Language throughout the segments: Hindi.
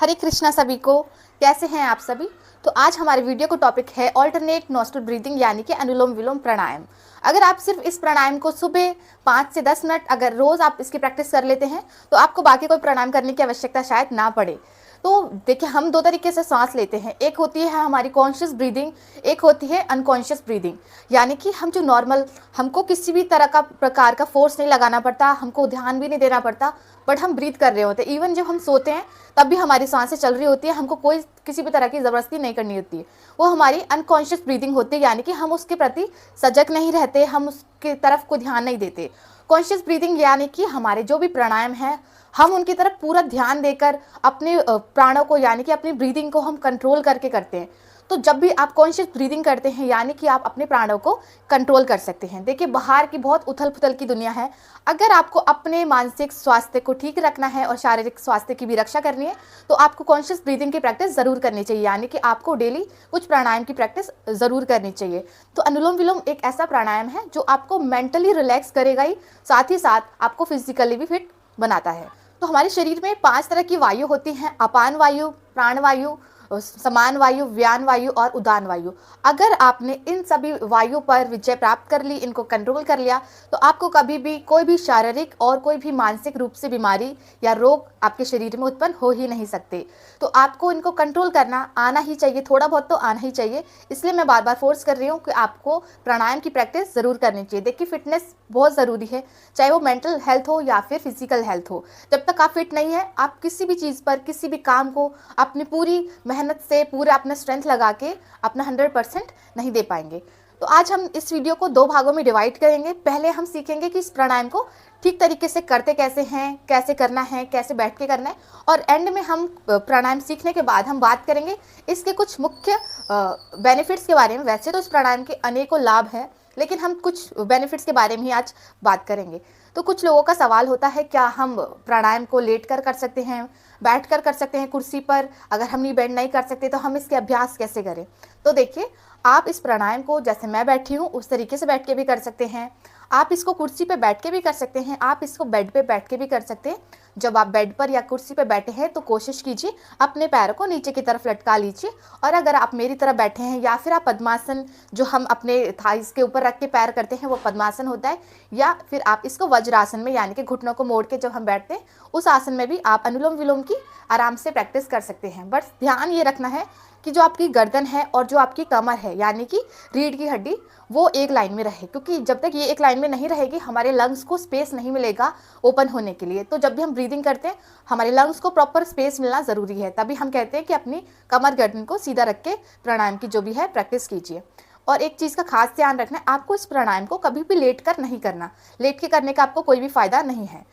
हरे कृष्णा सभी को। कैसे हैं आप सभी। तो आज हमारे वीडियो का टॉपिक है ऑल्टरनेट नोस्ट्रल ब्रीदिंग यानी कि अनुलोम विलोम प्राणायाम। अगर आप सिर्फ इस प्राणायाम को सुबह 5 से 10 मिनट अगर रोज आप इसकी प्रैक्टिस कर लेते हैं तो आपको बाकी कोई प्राणायाम करने की आवश्यकता शायद ना पड़े। तो देखिए, हम दो तरीके से सांस लेते हैं, एक होती है हमारी कॉन्शियस ब्रीदिंग, एक होती है अनकॉन्शियस ब्रीदिंग। यानी कि हम जो नॉर्मल, हमको किसी भी तरह का प्रकार का फोर्स नहीं लगाना पड़ता, हमको ध्यान भी नहीं देना पड़ता, बट हम ब्रीथ कर रहे होते हैं। इवन जब हम सोते हैं तब भी हमारी सांसें चल रही होती है, हमको कोई किसी भी तरह की ज़बरदस्ती नहीं करनी होती है। वो हमारी अनकॉन्शियस ब्रीदिंग होती है, यानी कि हम उसके प्रति सजग नहीं रहते, हम उसकी तरफ को ध्यान नहीं देते। कॉन्शियस ब्रीदिंग यानी कि हमारे जो भी प्राणायाम है हम उनकी तरफ पूरा ध्यान देकर अपने प्राणों को यानी कि अपनी ब्रीदिंग को हम कंट्रोल करके करते हैं। तो जब भी आप कॉन्शियस ब्रीदिंग करते हैं यानी कि आप अपने प्राणों को कंट्रोल कर सकते हैं। देखिए, बाहर की बहुत उथल पुथल की दुनिया है, अगर आपको अपने मानसिक स्वास्थ्य को ठीक रखना है और शारीरिक स्वास्थ्य की भी रक्षा करनी है तो आपको कॉन्शियस ब्रीदिंग की प्रैक्टिस ज़रूर करनी चाहिए, यानी कि आपको डेली कुछ प्राणायाम की प्रैक्टिस ज़रूर करनी चाहिए। तो अनुलोम विलोम एक ऐसा प्राणायाम है जो आपको मेंटली रिलैक्स करेगा ही साथ आपको फिजिकली भी फिट बनाता है। तो हमारे शरीर में 5 तरह की वायु होती हैं, अपान वायु, प्राण वायु, समान वायु, व्यान वायु और उदान वायु। अगर आपने इन सभी वायु पर विजय प्राप्त कर ली, इनको कंट्रोल कर लिया, तो आपको कभी भी कोई भी शारीरिक और कोई भी मानसिक रूप से बीमारी या रोग आपके शरीर में उत्पन्न हो ही नहीं सकते। तो आपको इनको कंट्रोल करना आना ही चाहिए, थोड़ा बहुत तो आना ही चाहिए। इसलिए मैं बार बार फोर्स कर रही हूँ कि आपको प्राणायाम की प्रैक्टिस ज़रूर करनी चाहिए। देखिए, फिटनेस बहुत ज़रूरी है, चाहे वो मेंटल हेल्थ हो या फिर फिजिकल हेल्थ हो। जब तक आप फिट नहीं है, आप किसी भी चीज़ पर, किसी भी काम को अपनी पूरी मेहनत से, पूरा अपना स्ट्रेंथ लगा के अपना 100% नहीं दे पाएंगे। तो आज हम इस वीडियो को 2 भागों में डिवाइड करेंगे। पहले हम सीखेंगे कि इस प्राणायाम को ठीक तरीके से करते कैसे हैं, कैसे करना है, कैसे बैठ के करना है, और एंड में हम प्राणायाम सीखने के बाद हम बात करेंगे इसके कुछ मुख्य बेनिफिट्स के बारे में। वैसे तो इस प्राणायाम के अनेकों लाभ हैं, लेकिन हम कुछ बेनिफिट्स के बारे में ही आज बात करेंगे। तो कुछ लोगों का सवाल होता है, क्या हम प्राणायाम को लेट कर सकते हैं, बैठ कर सकते हैं कुर्सी पर? अगर हम नहीं बैठ नहीं कर सकते तो हम इसके अभ्यास कैसे करें? तो देखिए, आप इस प्राणायाम को जैसे मैं बैठी हूँ उस तरीके से बैठ के भी कर सकते हैं, आप इसको कुर्सी पे बैठ के भी कर सकते हैं, आप इसको बेड पे बैठ के भी कर सकते हैं। जब आप बेड पर या कुर्सी पे बैठे हैं तो कोशिश कीजिए अपने पैरों को नीचे की तरफ लटका लीजिए, और अगर आप मेरी तरह बैठे हैं या फिर आप पद्मासन, जो हम अपने थाइस के ऊपर रख के पैर करते हैं वो पद्मासन होता है, या फिर आप इसको वज्रासन में यानी कि घुटनों को मोड़ के जब हम बैठते हैं उस आसन में भी आप अनुलोम विलोम की आराम से प्रैक्टिस कर सकते हैं। बस ध्यान ये रखना है कि जो आपकी गर्दन है और जो आपकी कमर है यानी कि रीढ़ की हड्डी, वो एक लाइन में रहे, क्योंकि जब तक ये एक लाइन में नहीं रहेगी हमारे लंग्स को स्पेस नहीं मिलेगा ओपन होने के लिए। तो जब भी हम ब्रीदिंग करते हैं हमारे लंग्स को प्रॉपर स्पेस मिलना ज़रूरी है, तभी हम कहते हैं कि अपनी कमर गर्दन को सीधा रख के प्राणायाम की जो भी है प्रैक्टिस कीजिए। और एक चीज़ का खास ध्यान रखना है, आपको इस प्राणायाम को कभी भी लेट कर नहीं करना, लेट के करने का आपको कोई भी फ़ायदा नहीं है।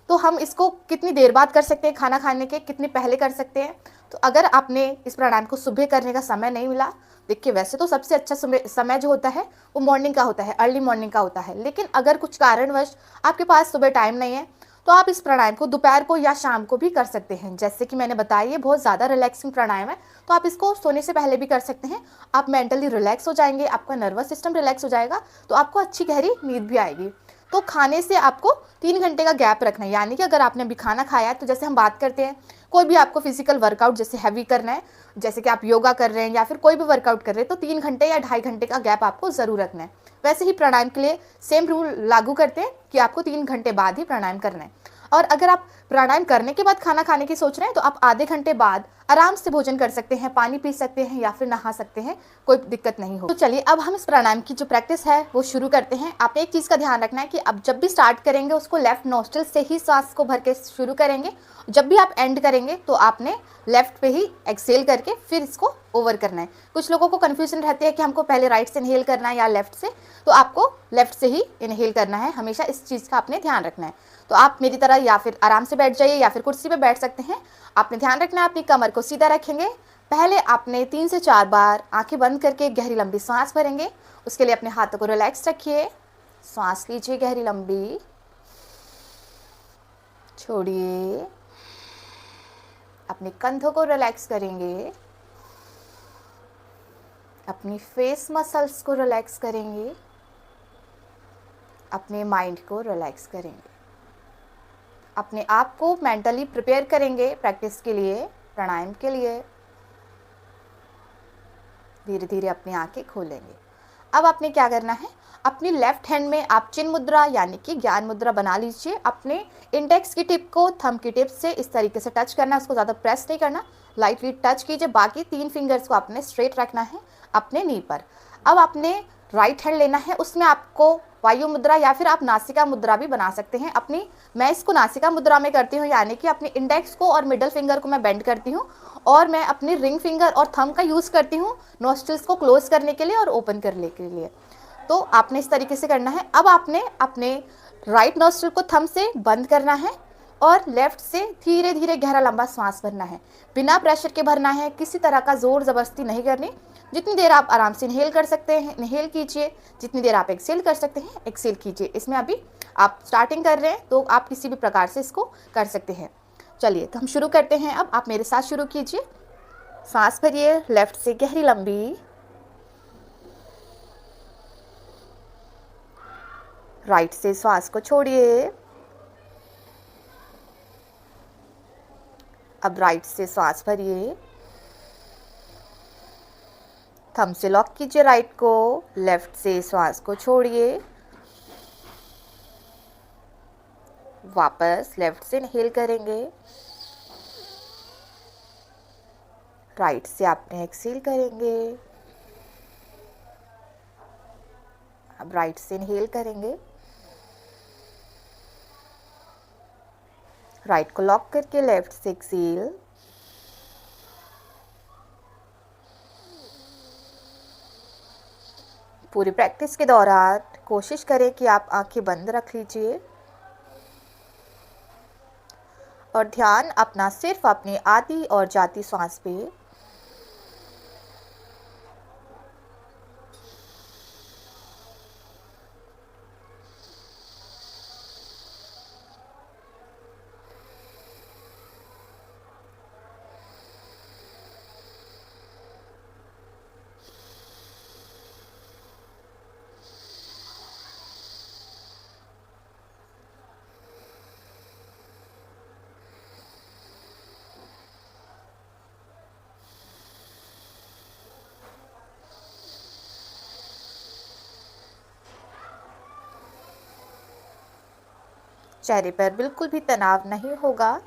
तो हम इसको कितनी देर बाद कर सकते हैं, खाना खाने के कितने पहले कर सकते हैं? तो अगर आपने इस प्राणायाम को सुबह करने का समय नहीं मिला, देखिए वैसे तो सबसे अच्छा समय जो होता है वो मॉर्निंग का होता है, अर्ली मॉर्निंग का होता है, लेकिन अगर कुछ कारणवश आपके पास सुबह टाइम नहीं है तो आप इस प्राणायाम को दोपहर को या शाम को भी कर सकते हैं। जैसे कि मैंने बताया, ये बहुत ज़्यादा रिलैक्सिंग प्राणायाम है, तो आप इसको सोने से पहले भी कर सकते हैं। आप मेंटली रिलैक्स हो जाएंगे, आपका नर्वस सिस्टम रिलैक्स हो जाएगा, तो आपको अच्छी गहरी नींद भी आएगी। तो खाने से आपको 3 घंटे का गैप रखना है, यानी कि अगर आपने अभी खाना खाया है तो जैसे हम बात करते हैं, कोई भी आपको फिजिकल वर्कआउट जैसे हैवी करना है, जैसे कि आप योगा कर रहे हैं या फिर कोई भी वर्कआउट कर रहे हैं, तो 3 घंटे या 2.5 घंटे का गैप आपको ज़रूर रखना है। वैसे ही प्राणायाम के लिए सेम रूल लागू करते हैं कि आपको 3 घंटे बाद ही प्राणायाम करना है। और अगर आप प्राणायाम करने के बाद खाना खाने की सोच रहे हैं तो आप आधे घंटे बाद आराम से भोजन कर सकते हैं, पानी पी सकते हैं या फिर नहा सकते हैं, कोई दिक्कत नहीं हो। तो चलिए अब हम इस प्राणायाम की जो प्रैक्टिस है वो शुरू करते हैं। आपने एक चीज़ का ध्यान रखना है कि अब जब भी स्टार्ट करेंगे उसको लेफ्ट नोस्ट्रल से ही सांस को भर के शुरू करेंगे, जब भी आप एंड करेंगे तो आपने लेफ्ट पे ही एक्सेल करके फिर इसको ओवर करना है। कुछ लोगों को कन्फ्यूजन रहती है कि हमको पहले राइट से इनहेल करना है या लेफ्ट से, तो आपको लेफ्ट से ही इनहेल करना है, हमेशा इस चीज़ का आपने ध्यान रखना है। तो आप मेरी तरह या फिर आराम से बैठ जाइए या फिर कुर्सी पे बैठ सकते हैं। आपने ध्यान रखना है, अपनी कमर को सीधा रखेंगे। पहले आपने 3 से 4 बार आंखें बंद करके गहरी लंबी सांस भरेंगे। उसके लिए अपने हाथों को रिलैक्स रखिए, सांस लीजिए गहरी लंबी, छोड़िए, अपने कंधों को रिलैक्स करेंगे, अपनी फेस मसल्स को रिलैक्स करेंगे, अपने माइंड को रिलैक्स करेंगे, अपने आप को मेंटली प्रिपेयर करेंगे प्रैक्टिस के लिए, प्राणायाम के लिए धीरे धीरे अपनी आंखें खोलेंगे। अब आपने क्या करना है, अपनी लेफ्ट हैंड में आप चिन्ह मुद्रा यानी कि ज्ञान मुद्रा बना लीजिए। अपने इंडेक्स की टिप को थंब की टिप से इस तरीके से टच करना है, उसको ज़्यादा प्रेस नहीं करना, लाइटली टच कीजिए। बाकी 3 फिंगर्स को आपने स्ट्रेट रखना है अपने नी पर। अब आपने राइट हैंड लेना है, उसमें आपको वायु मुद्रा या फिर आप नासिका मुद्रा भी बना सकते हैं अपनी। मैं इसको नासिका मुद्रा में करती हूँ, यानी कि अपने इंडेक्स को और मिडल फिंगर को मैं बेंड करती हूँ और मैं अपनी रिंग फिंगर और थंब का यूज़ करती हूँ नोस्ट्रिल्स को क्लोज करने के लिए और ओपन करने के लिए। तो आपने इस तरीके से करना है। अब आपने अपने राइट नोस्ट्रिल को थंब से बंद करना है और लेफ्ट से धीरे धीरे गहरा लंबा सांस भरना है, बिना प्रेशर के भरना है, किसी तरह का जोर ज़बरदस्ती नहीं करनी। जितनी देर आप आराम से इनहेल कर सकते हैं इनहेल कीजिए, जितनी देर आप एक्सेल कर सकते हैं एक्सेल कीजिए। इसमें अभी आप स्टार्टिंग कर रहे हैं तो आप किसी भी प्रकार से इसको कर सकते हैं। चलिए तो हम शुरू करते हैं। अब आप मेरे साथ शुरू कीजिए। सांस भरिए लेफ्ट से गहरी लंबी, राइट से श्वास को छोड़िए। अब राइट से सांस भरिए, थंब से लॉक कीजिए राइट को, लेफ्ट से श्वास को छोड़िए। वापस लेफ्ट से इनहेल करेंगे, राइट से आपने एक्सेल करेंगे। अब राइट से इनहेल करेंगे, राइट को लॉक करके लेफ्ट से एक्सेल। पूरी प्रैक्टिस के दौरान कोशिश करें कि आप आंखें बंद रख लीजिए और ध्यान अपना सिर्फ अपनी आती और जाती सांस पे। चेहरे पर बिल्कुल भी तनाव नहीं होगा।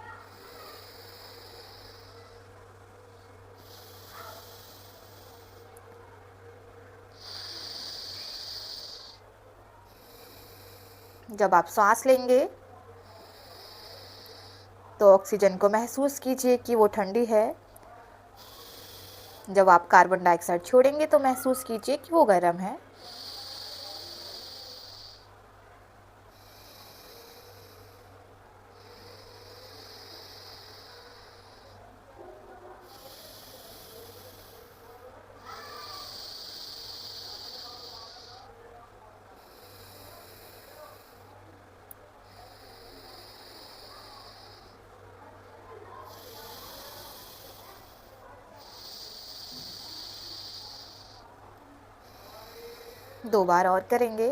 जब आप सांस लेंगे तो ऑक्सीजन को महसूस कीजिए कि वो ठंडी है। जब आप कार्बन डाइऑक्साइड छोड़ेंगे तो महसूस कीजिए कि वो गर्म है। दो बार और करेंगे।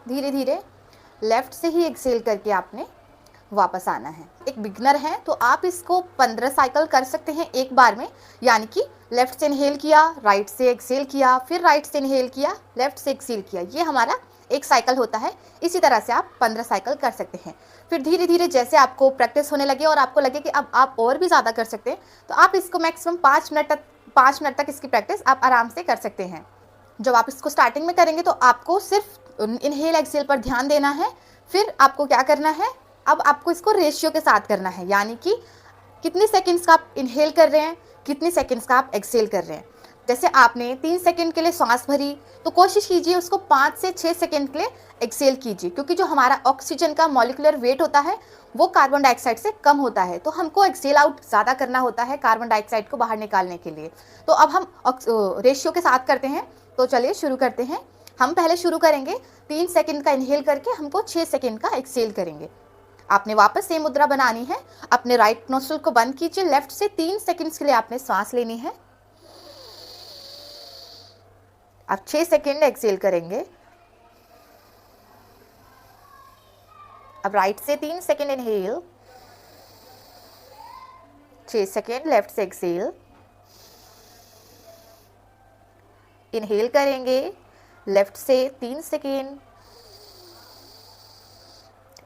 धीरे धीरे लेफ्ट से ही एक्सेल करके आपने वापस आना है। एक बिगनर है तो आप इसको 15 साइकिल कर सकते हैं एक बार में, यानी कि लेफ्ट से इनहेल किया, राइट से एक्सेल किया, फिर राइट से इनहेल किया, लेफ्ट से एक्सेल किया। ये हमारा एक साइकिल होता है। इसी तरह से आप 15 साइकिल कर सकते हैं। फिर धीरे धीरे जैसे आपको प्रैक्टिस होने लगे और आपको लगे कि अब आप और भी ज़्यादा कर सकते हैं तो आप इसको मैक्सिमम 5 मिनट तक इसकी प्रैक्टिस आप आराम से कर सकते हैं। जब आप इसको स्टार्टिंग में करेंगे तो आपको सिर्फ इनहेल एक्सेल पर ध्यान देना है। फिर आपको क्या करना है, अब आपको इसको रेशियो के साथ करना है, यानी कि कितने सेकंड्स का आप इनहेल कर रहे हैं, कितने सेकंड्स का आप एक्सेल कर रहे हैं। जैसे आपने 3 सेकंड के लिए सांस भरी तो कोशिश कीजिए उसको 5 से 6 सेकंड के लिए एक्सेल कीजिए, क्योंकि जो हमारा ऑक्सीजन का मॉलिक्यूलर वेट होता है वो कार्बन डाइऑक्साइड से कम होता है, तो हमको एक्सेल आउट ज़्यादा करना होता है कार्बन डाइऑक्साइड को बाहर निकालने के लिए। तो अब हम रेशियो के साथ करते हैं। तो चलिए शुरू करते हैं। हम पहले शुरू करेंगे 3 सेकंड का इनहेल करके, हमको 6 सेकंड का एक्सेल करेंगे। आपने वापस सेम मुद्रा बनानी है। अपने राइट नोस्ट्रल को बंद कीजिए। लेफ्ट से 3 सेकंड्स के लिए आपने सांस लेनी है। आप 6 सेकंड एक्सेल करेंगे। अब राइट से 3 सेकंड इनहेल, 6 सेकंड लेफ्ट से एक्सेल। इनहेल करेंगे लेफ्ट से 3 सेकंड,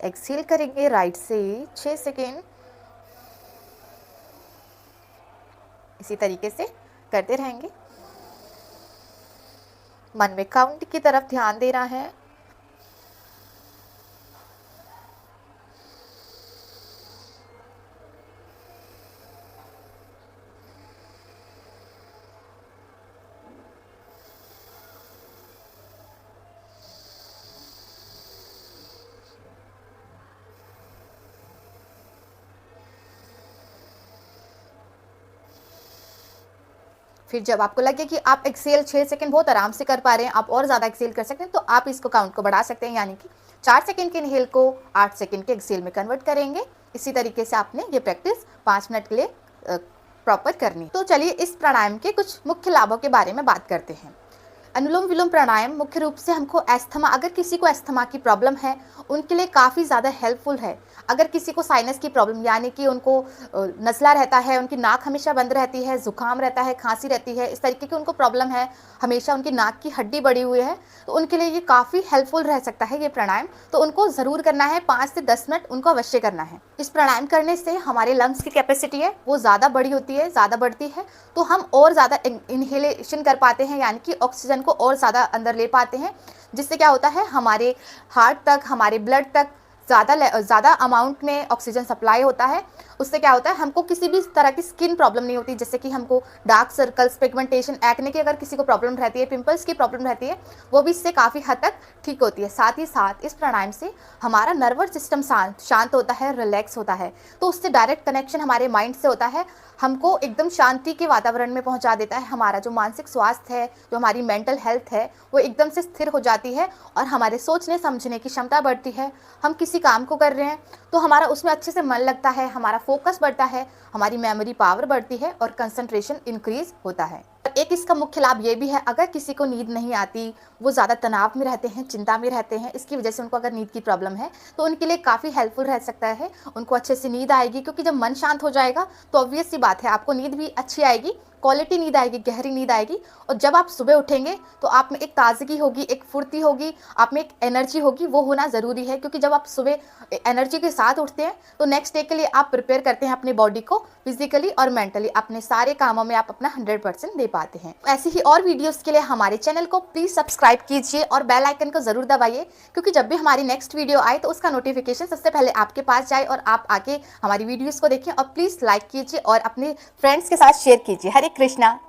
एक्सेल करेंगे राइट से 6 सेकंड। इसी तरीके से करते रहेंगे। मन में काउंट की तरफ ध्यान देना है। फिर जब आपको लगे कि आप एक्सेल 6 सेकंड बहुत आराम से कर पा रहे हैं, आप और ज़्यादा एक्सेल कर सकते हैं, तो आप इसको काउंट को बढ़ा सकते हैं, यानी कि 4 सेकंड के इनहेल को 8 सेकंड के एक्सेल में कन्वर्ट करेंगे। इसी तरीके से आपने ये प्रैक्टिस 5 मिनट के लिए प्रॉपर करनी। तो चलिए इस प्राणायाम के कुछ मुख्य लाभों के बारे में बात करते हैं। अनुलोम विलोम प्राणायाम मुख्य रूप से हमको एस्थमा, अगर किसी को एस्थमा की प्रॉब्लम है उनके लिए काफ़ी ज़्यादा हेल्पफुल है। अगर किसी को साइनस की प्रॉब्लम, यानी कि उनको नज़ला रहता है, उनकी नाक हमेशा बंद रहती है, ज़ुकाम रहता है, खांसी रहती है, इस तरीके की उनको प्रॉब्लम है, हमेशा उनकी नाक की हड्डी बढ़ी हुई है, तो उनके लिए ये काफ़ी हेल्पफुल रह सकता है ये प्राणायाम। तो उनको ज़रूर करना है, 5 से 10 मिनट उनको अवश्य करना है। इस प्राणायाम करने से हमारे लंग्स की कैपेसिटी है वो ज़्यादा बड़ी होती है, ज़्यादा बढ़ती है, तो हम और ज़्यादा इनहेलेशन कर पाते हैं, यानी कि ऑक्सीजन को और ज़्यादा अंदर ले पाते हैं, जिससे क्या होता है हमारे हार्ट तक, हमारे ब्लड तक ज़्यादा अमाउंट में ऑक्सीजन सप्लाई होता है। उससे क्या होता है हमको किसी भी तरह की स्किन प्रॉब्लम नहीं होती, जैसे कि हमको डार्क सर्कल्स, पिगमेंटेशन, एक्ने की अगर किसी को प्रॉब्लम रहती है, पिंपल्स की प्रॉब्लम रहती है, वो भी इससे काफ़ी हद तक ठीक होती है। साथ ही साथ इस प्राणायाम से हमारा नर्वस सिस्टम शांत होता है, रिलैक्स होता है, तो उससे डायरेक्ट कनेक्शन हमारे माइंड से होता है, हमको एकदम शांति के वातावरण में पहुंचा देता है। हमारा जो मानसिक स्वास्थ्य है, जो हमारी मेंटल हेल्थ है, वो एकदम से स्थिर हो जाती है और हमारे सोचने समझने की क्षमता बढ़ती है। हम किसी काम को कर रहे हैं तो हमारा उसमें अच्छे से मन लगता है, हमारा फोकस बढ़ता है, हमारी मेमोरी पावर बढ़ती है और कंसंट्रेशन इंक्रीज होता है। एक इसका मुख्य लाभ ये भी है, अगर किसी को नींद नहीं आती, वो ज़्यादा तनाव में रहते हैं, चिंता में रहते हैं, इसकी वजह से उनको अगर नींद की प्रॉब्लम है तो उनके लिए काफ़ी हेल्पफुल रह सकता है। उनको अच्छे से नींद आएगी, क्योंकि जब मन शांत हो जाएगा तो ऑब्वियस सी बात है आपको नींद भी अच्छी आएगी, क्वालिटी नींद आएगी, गहरी नींद आएगी। और जब आप सुबह उठेंगे तो आप में एक ताजगी होगी, एक फुर्ती होगी, आप में एक एनर्जी होगी, वो होना ज़रूरी है, क्योंकि जब आप सुबह एनर्जी के साथ उठते हैं तो नेक्स्ट डे के लिए आप प्रिपेयर करते हैं अपनी बॉडी को फिजिकली और मेंटली, अपने सारे कामों में आप अपना 100% दे पाते हैं। ऐसी ही और वीडियोस के लिए हमारे चैनल को प्लीज़ सब्सक्राइब कीजिए और बेल आइकन को ज़रूर दबाइए, क्योंकि जब भी हमारी नेक्स्ट वीडियो आए तो उसका नोटिफिकेशन सबसे पहले आपके पास जाए और आप आके हमारी वीडियोज़ को देखें। और प्लीज़ लाइक कीजिए और अपने फ्रेंड्स के साथ शेयर कीजिए। हरे कृष्णा।